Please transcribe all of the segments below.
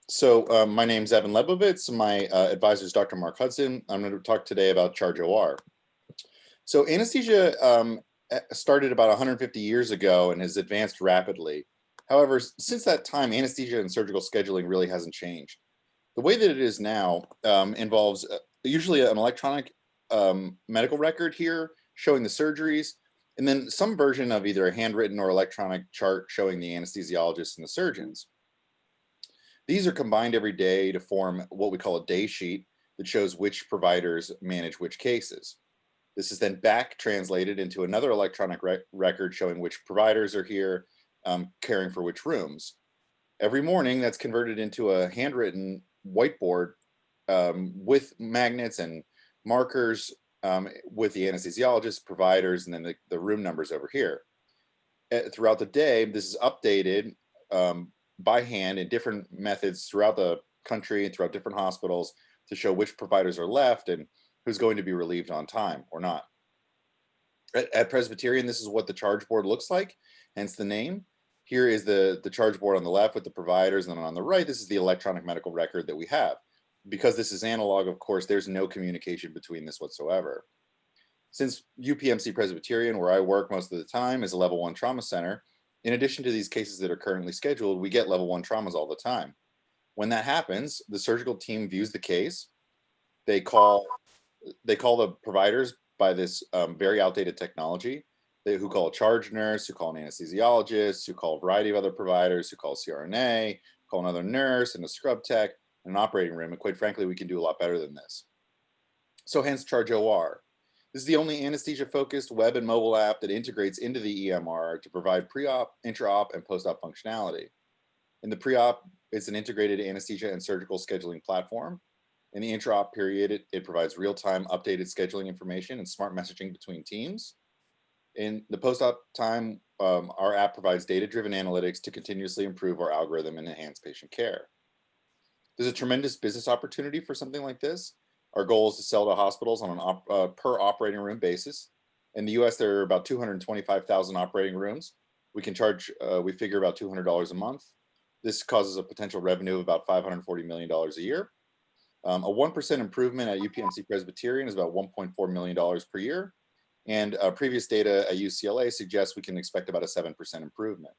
My name's Evan Lebovitz. My advisor is Dr. Mark Hudson. I'm going to talk today about ChargeOR. So anesthesia started about 150 years ago and has advanced rapidly. However, since that time, anesthesia and surgical scheduling really hasn't changed. The way that it is now involves usually an electronic medical record here showing the surgeries, and then some version of either a handwritten or electronic chart showing the anesthesiologist and the surgeons. These are combined every day to form what we call a day sheet that shows which providers manage which cases. This is then back translated into another electronic record showing which providers are here caring for which rooms. Every morning that's converted into a handwritten whiteboard with magnets and markers with the anesthesiologists, providers, and then the room numbers over here. Throughout the day, this is updated by hand in different methods throughout the country and throughout different hospitals to show which providers are left and who's going to be relieved on time or not. At Presbyterian, this is what the charge board looks like, hence the name. Here is the charge board on the left with the providers, and then on the right, this is the electronic medical record that we have. Because this is analog, of course, there's no communication between this whatsoever. Since UPMC Presbyterian, where I work most of the time, is a level 1 trauma center, in addition to these cases that are currently scheduled, we get level 1 traumas all the time. When that happens, the surgical team views the case. They call the providers by this very outdated technology, who call a charge nurse, who call an anesthesiologist, who call a variety of other providers, who call CRNA, call another nurse and a scrub tech in an operating room. And quite frankly, we can do a lot better than this. So hence ChargeOR. This is the only anesthesia-focused web and mobile app that integrates into the EMR to provide pre-op, intra-op, and post-op functionality. In the pre-op, it's an integrated anesthesia and surgical scheduling platform. In the intra-op period, it provides real-time updated scheduling information and smart messaging between teams. In the post-op time, our app provides data-driven analytics to continuously improve our algorithm and enhance patient care. There's a tremendous business opportunity for something like this. Our goal is to sell to hospitals on an per operating room basis. In the US, there are about 225,000 operating rooms. We can charge, we figure about $200 a month. This causes a potential revenue of about $540 million a year. A 1% improvement at UPMC Presbyterian is about $1.4 million per year. And previous data at UCLA suggests we can expect about a 7% improvement.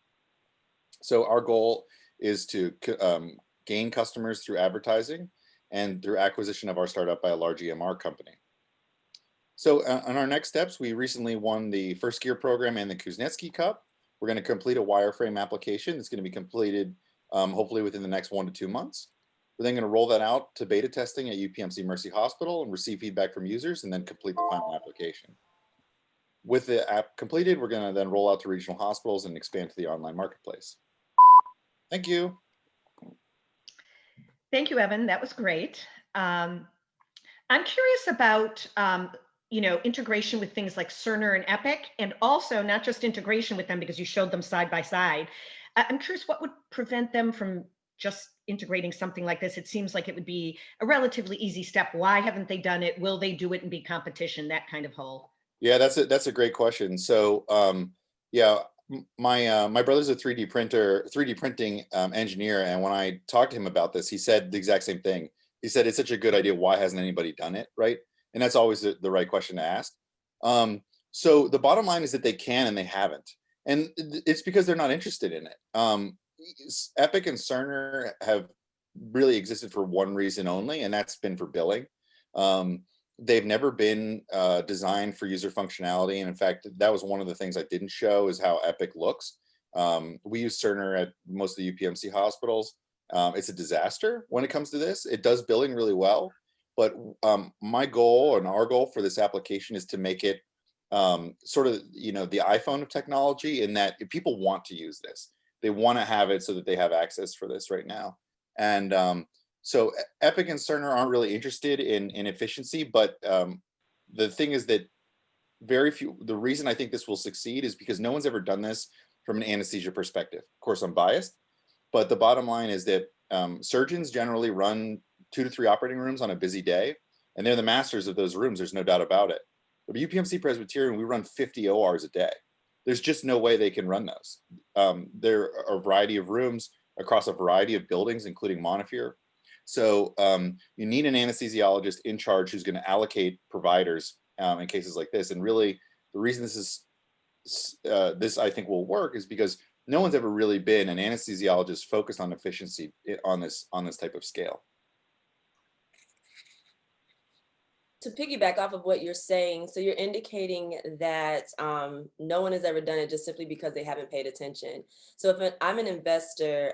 So our goal is to gain customers through advertising and through acquisition of our startup by a large EMR company. So on our next steps, we recently won the First Gear program and the Kuznetsky Cup. We're going to complete a wireframe application. It's going to be completed hopefully within the next 1 to 2 months. We're then going to roll that out to beta testing at UPMC Mercy Hospital and receive feedback from users and then complete the final application. With the app completed, we're going to then roll out to regional hospitals and expand to the online marketplace. Thank you. Thank you, Evan. That was great. I'm curious about integration with things like Cerner and Epic, and also not just integration with them because you showed them side by side. I'm curious what would prevent them from just integrating something like this. It seems like it would be a relatively easy step. Why haven't they done it? Will they do it and be competition? That kind of whole. Yeah, that's a great question. So yeah, my brother's a 3D printing engineer, and when I talked to him about this, he said the exact same thing. He said it's such a good idea. Why hasn't anybody done it, right? And that's always the right question to ask. So the bottom line is that they can and they haven't, and it's because they're not interested in it. Epic and Cerner have really existed for one reason only, and that's been for billing. They've never been designed for user functionality. And in fact, that was one of the things I didn't show is how Epic looks. We use Cerner at most of the UPMC hospitals. It's a disaster when it comes to this. It does billing really well, but my goal and our goal for this application is to make it sort of, the iPhone of technology, in that if people want to use this, they want to have it so that they have access for this right now. And so Epic and Cerner aren't really interested in efficiency, but the thing is that the reason I think this will succeed is because no one's ever done this from an anesthesia perspective. Of course, I'm biased, but the bottom line is that surgeons generally run 2 to 3 operating rooms on a busy day, and they're the masters of those rooms. There's no doubt about it. But at UPMC Presbyterian, we run 50 ORs a day. There's just no way they can run those. There are a variety of rooms across a variety of buildings, including Montefiore. So you need an anesthesiologist in charge who's going to allocate providers in cases like this. And really, the reason this I think will work is because no one's ever really been an anesthesiologist focused on efficiency on this type of scale. To piggyback off of what you're saying, so you're indicating that no one has ever done it just simply because they haven't paid attention. So if I'm an investor,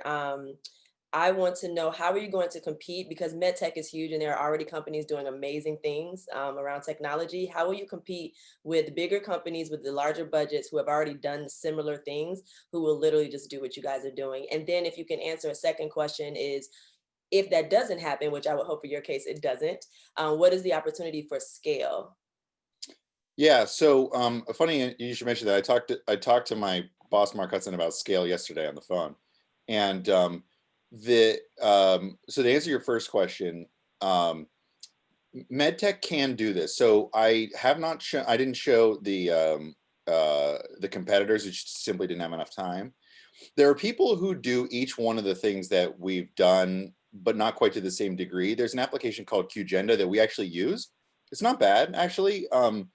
I want to know, how are you going to compete? Because medtech is huge and there are already companies doing amazing things around technology. How will you compete with bigger companies with the larger budgets who have already done similar things, who will literally just do what you guys are doing? And then if you can answer a second question is, if that doesn't happen, which I would hope for your case it doesn't, what is the opportunity for scale? Yeah, so funny you should mention that. I talked to my boss Mark Hudson about scale yesterday on the phone, and so to answer your first question, medtech can do this. So I didn't show the competitors, which simply didn't have enough time. There are people who do each one of the things that we've done, but not quite to the same degree. There's an application called QGenda that we actually use. It's not bad, actually. I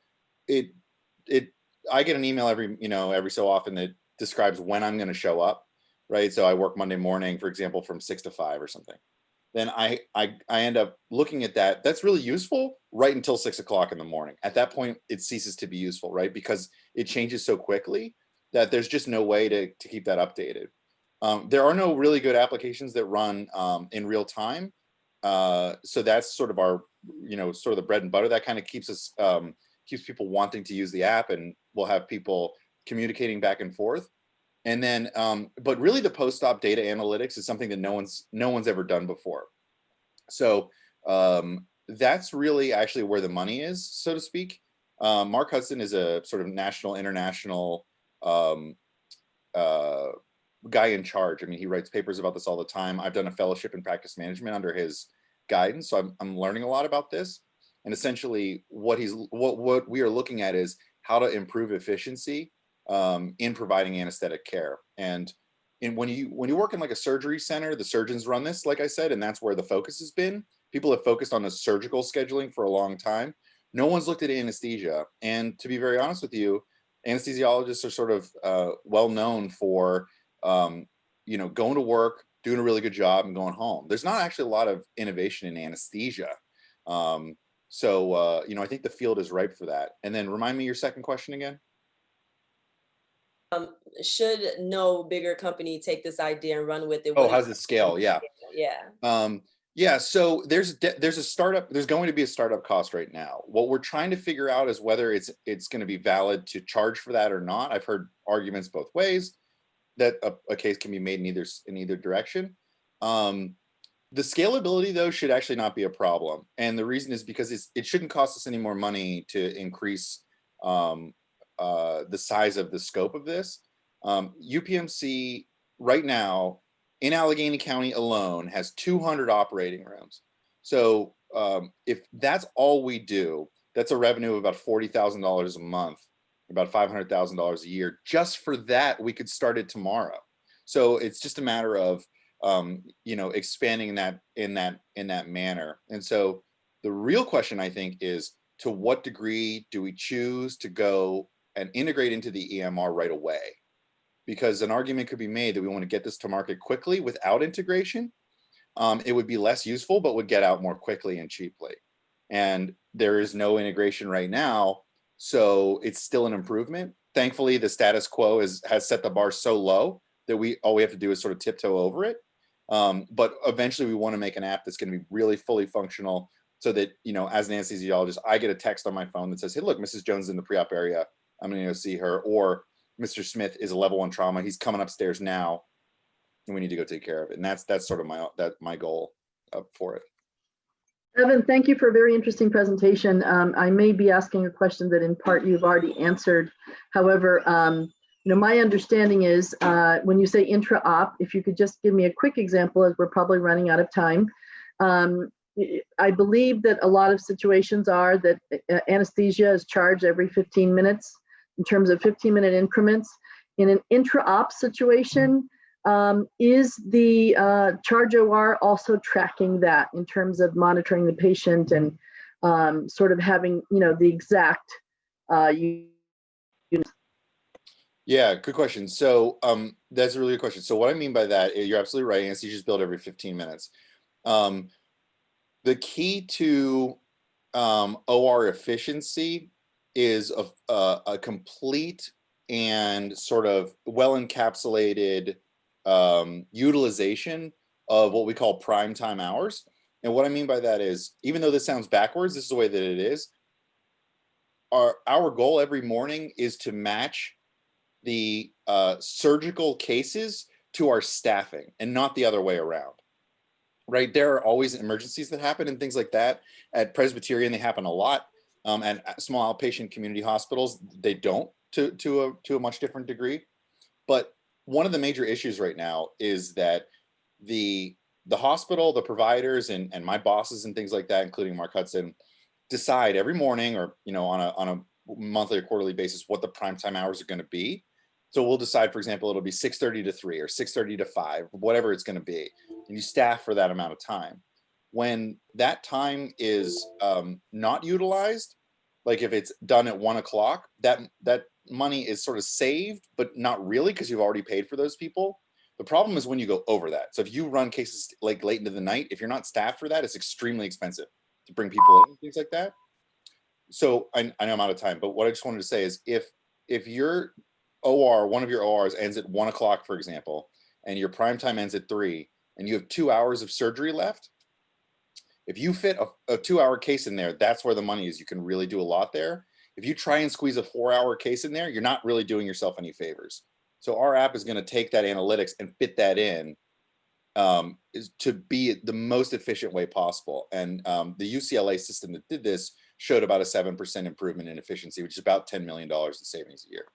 get an email every so often that describes when I'm going to show up, right? So I work Monday morning, for example, from 6 to 5 or something. Then I end up looking at that. That's really useful right until 6 o'clock in the morning. At that point, it ceases to be useful, right? Because it changes so quickly that there's just no way to keep that updated. There are no really good applications that run in real time. So that's sort of our, sort of the bread and butter. That kind of keeps us, keeps people wanting to use the app, and we'll have people communicating back and forth. And then, but really the post-op data analytics is something that no one's ever done before. So that's really actually where the money is, so to speak. Mark Hudson is a sort of national, international guy in charge. I mean, he writes papers about this all the time. I've done a fellowship in practice management under his guidance, so I'm learning a lot about this. And essentially, what we are looking at is how to improve efficiency in providing anesthetic care. And when you work in like a surgery center, the surgeons run this, like I said, and that's where the focus has been. People have focused on the surgical scheduling for a long time. No one's looked at anesthesia. And to be very honest with you, anesthesiologists are sort of well known for going to work, doing a really good job, and going home. There's not actually a lot of innovation in anesthesia. So I think the field is ripe for that. And then remind me your second question again. Should no bigger company take this idea and run with it? Oh, how's it scale? Yeah. Yeah. Yeah. So there's a startup. There's going to be a startup cost right now. What we're trying to figure out is whether it's going to be valid to charge for that or not. I've heard arguments both ways that a case can be made in either direction. The scalability, though, should actually not be a problem. And the reason is because it shouldn't cost us any more money to increase the size of the scope of this. UPMC right now in Allegheny County alone has 200 operating rooms. So if that's all we do, that's a revenue of about $40,000 a month, about $500,000 a year. Just for that, we could start it tomorrow. So it's just a matter of expanding that in that manner. And so the real question, I think, is to what degree do we choose to go and integrate into the EMR right away? Because an argument could be made that we want to get this to market quickly without integration. It would be less useful, but would get out more quickly and cheaply. And there is no integration right now, so it's still an improvement. Thankfully, the status quo has set the bar so low that all we have to do is sort of tiptoe over it. But eventually we want to make an app that's going to be really fully functional so that, as an anesthesiologist, I get a text on my phone that says, hey, look, Mrs. Jones is in the pre-op area. I'm going to go see her. Or Mr. Smith is a level 1 trauma. He's coming upstairs now and we need to go take care of it. And that's sort of my goal for it. Evan, thank you for a very interesting presentation. I may be asking a question that in part you've already answered. However, my understanding is when you say intra-op, if you could just give me a quick example, as we're probably running out of time. I believe that a lot of situations are that anesthesia is charged every 15 minutes in terms of 15-minute increments. In an intra-op situation, Is the ChargeOR also tracking that in terms of monitoring the patient and sort of having, the exact Yeah, good question. So that's a really good question. So what I mean by that, you're absolutely right. Anesthesia is billed every 15 minutes. The key to OR efficiency is a complete and sort of well encapsulated utilization of what we call prime time hours. And what I mean by that is, even though this sounds backwards, this is the way that it is. Our goal every morning is to match the surgical cases to our staffing and not the other way around. Right? There are always emergencies that happen and things like that. At Presbyterian, they happen a lot. At small outpatient community hospitals, they don't to a much different degree. But one of the major issues right now is that the hospital, the providers, and my bosses and things like that, including Mark Hudson, decide every morning or on a monthly or quarterly basis what the prime time hours are going to be. So we'll decide, for example, it'll be 6:30 to 3 or 6:30 to 5, whatever it's going to be, and you staff for that amount of time. When that time is not utilized, like if it's done at 1 o'clock, that money is sort of saved, but not really, because you've already paid for those people. The problem is when you go over that. So if you run cases like late into the night, if you're not staffed for that, it's extremely expensive to bring people in, things like that. So I know I'm out of time, but what I just wanted to say is if your OR, one of your ORs ends at 1 o'clock, for example, and your prime time ends at 3, and you have 2 hours of surgery left, if you fit a 2-hour case in there, that's where the money is. You can really do a lot there. If you try and squeeze a 4-hour case in there, you're not really doing yourself any favors. So our app is going to take that analytics and fit that in is to be the most efficient way possible. And the UCLA system that did this showed about a 7% improvement in efficiency, which is about $10 million in savings a year.